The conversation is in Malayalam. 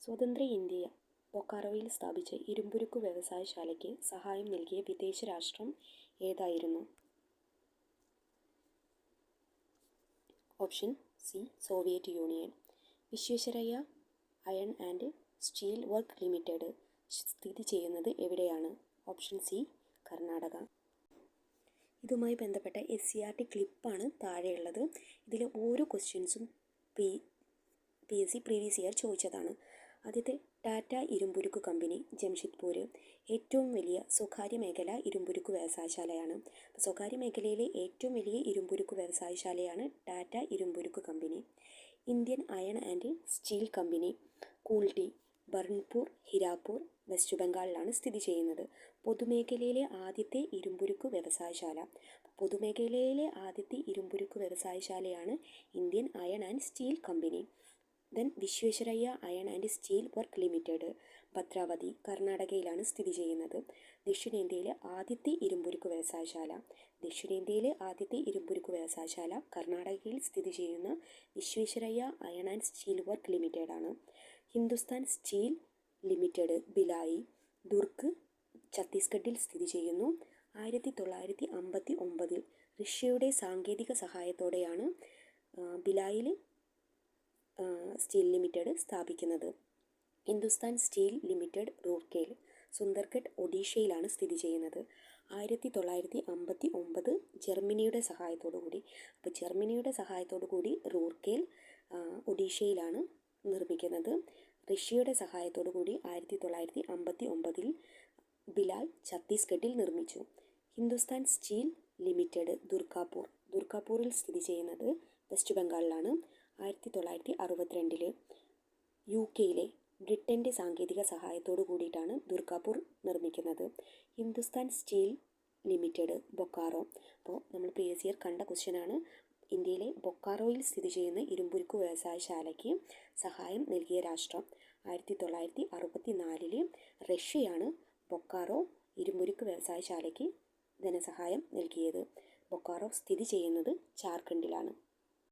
സ്വതന്ത്ര ഇന്ത്യ ബൊക്കാറോയിൽ സ്ഥാപിച്ച ഇരുമ്പുരുക്കു വ്യവസായശാലയ്ക്ക് സഹായം നൽകിയ വിദേശ രാഷ്ട്രം ഏതായിരുന്നു? Option C Soviet union. Visvesvaraya iron and steel work limited സ്ഥിതി ചെയ്യുന്നത് എവിടെയാണ്? Option C Karnataka. ഇതുമായി ബന്ധപ്പെട്ട SCERT ക്ലിപ്പാണ് താഴെയുള്ളത്. ഇതിലെ ഓരോ ക്വസ്റ്റ്യൻസും PSC പ്രീവിയസ് ഇയർ ചോദിച്ചതാണ്. ആദ്യത്തെ ടാറ്റ ഇരുമ്പുരുക്ക് കമ്പനി ജംഷഡ്പൂർ ഏറ്റവും വലിയ സ്വകാര്യ മേഖല ഇരുമ്പുരുക്ക് വ്യവസായശാലയാണ്. സ്വകാര്യ മേഖലയിലെ ഏറ്റവും വലിയ ഇരുമ്പുരുക്ക് വ്യവസായശാലയാണ് ടാറ്റ ഇരുമ്പുരുക്ക് company. Indian iron and steel company Kulti Burnpur Hirapur west ബംഗാളിലാണ് സ്ഥിതി ചെയ്യുന്നത്. പൊതുമേഖലയിലെ ആദ്യത്തെ ഇരുമ്പുരുക്ക് വ്യവസായശാല വ്യവസായശാലയാണ് Indian iron and steel company. Visvesvaraya iron and steel work limited Bhadravati കർണാടകയിലാണ് സ്ഥിതി ചെയ്യുന്നത്. ദക്ഷിണേന്ത്യയിലെ ആദ്യത്തെ ഇരുമ്പുരുക്ക് വ്യവസായശാല കർണാടകയിൽ സ്ഥിതി ചെയ്യുന്ന Visvesvaraya iron and steel work limited ആണ്. ഹിന്ദുസ്ഥാൻ സ്റ്റീൽ ലിമിറ്റഡ് ഭിലായി ദുർഗ് ഛത്തീസ്ഗഡിൽ സ്ഥിതി ചെയ്യുന്നു. 1959 റഷ്യയുടെ സാങ്കേതിക സഹായത്തോടെയാണ് ഭിലായിൽ സ്റ്റീൽ ലിമിറ്റഡ് സ്ഥാപിക്കുന്നത്. ഹിന്ദുസ്ഥാൻ സ്റ്റീൽ ലിമിറ്റഡ് റൂർക്കേല സുന്ദർഗഡ് ഒഡീഷയിലാണ് സ്ഥിതി ചെയ്യുന്നത്. 1959 ജർമ്മനിയുടെ സഹായത്തോടു കൂടി റൂർക്കേല ഒഡീഷയിലാണ് നിർമ്മിക്കുന്നത്. റഷ്യയുടെ സഹായത്തോടു കൂടി 1959 ഭിലായ് ഛത്തീസ്ഗഡിൽ നിർമ്മിച്ചു. ഹിന്ദുസ്ഥാൻ സ്റ്റീൽ ലിമിറ്റഡ് ദുർഗാപൂരിൽ സ്ഥിതി ചെയ്യുന്നത് വെസ്റ്റ് ബംഗാളിലാണ്. 1962 UK ബ്രിട്ടൻ്റെ സാങ്കേതിക സഹായത്തോടു കൂടിയിട്ടാണ് ദുർഗാപൂർ നിർമ്മിക്കുന്നത്. Hindustan steel limited Bokaro. അപ്പോൾ നമ്മൾ പ്രീവിയസ് ഇയർ കണ്ട ക്വസ്റ്റ്യനാണ്. ഇന്ത്യയിലെ ബൊക്കാറോയിൽ സ്ഥിതി ചെയ്യുന്ന ഇരുമ്പുരുക്ക് വ്യവസായശാലയ്ക്ക് സഹായം നൽകിയ രാഷ്ട്രം. 1964 റഷ്യയാണ് ബൊക്കാറോ ഇരുമ്പുരുക്ക് വ്യവസായശാലയ്ക്ക് ധനസഹായം നൽകിയത്. ബൊക്കാറോ സ്ഥിതി ചെയ്യുന്നത് ജാർഖണ്ഡിലാണ്.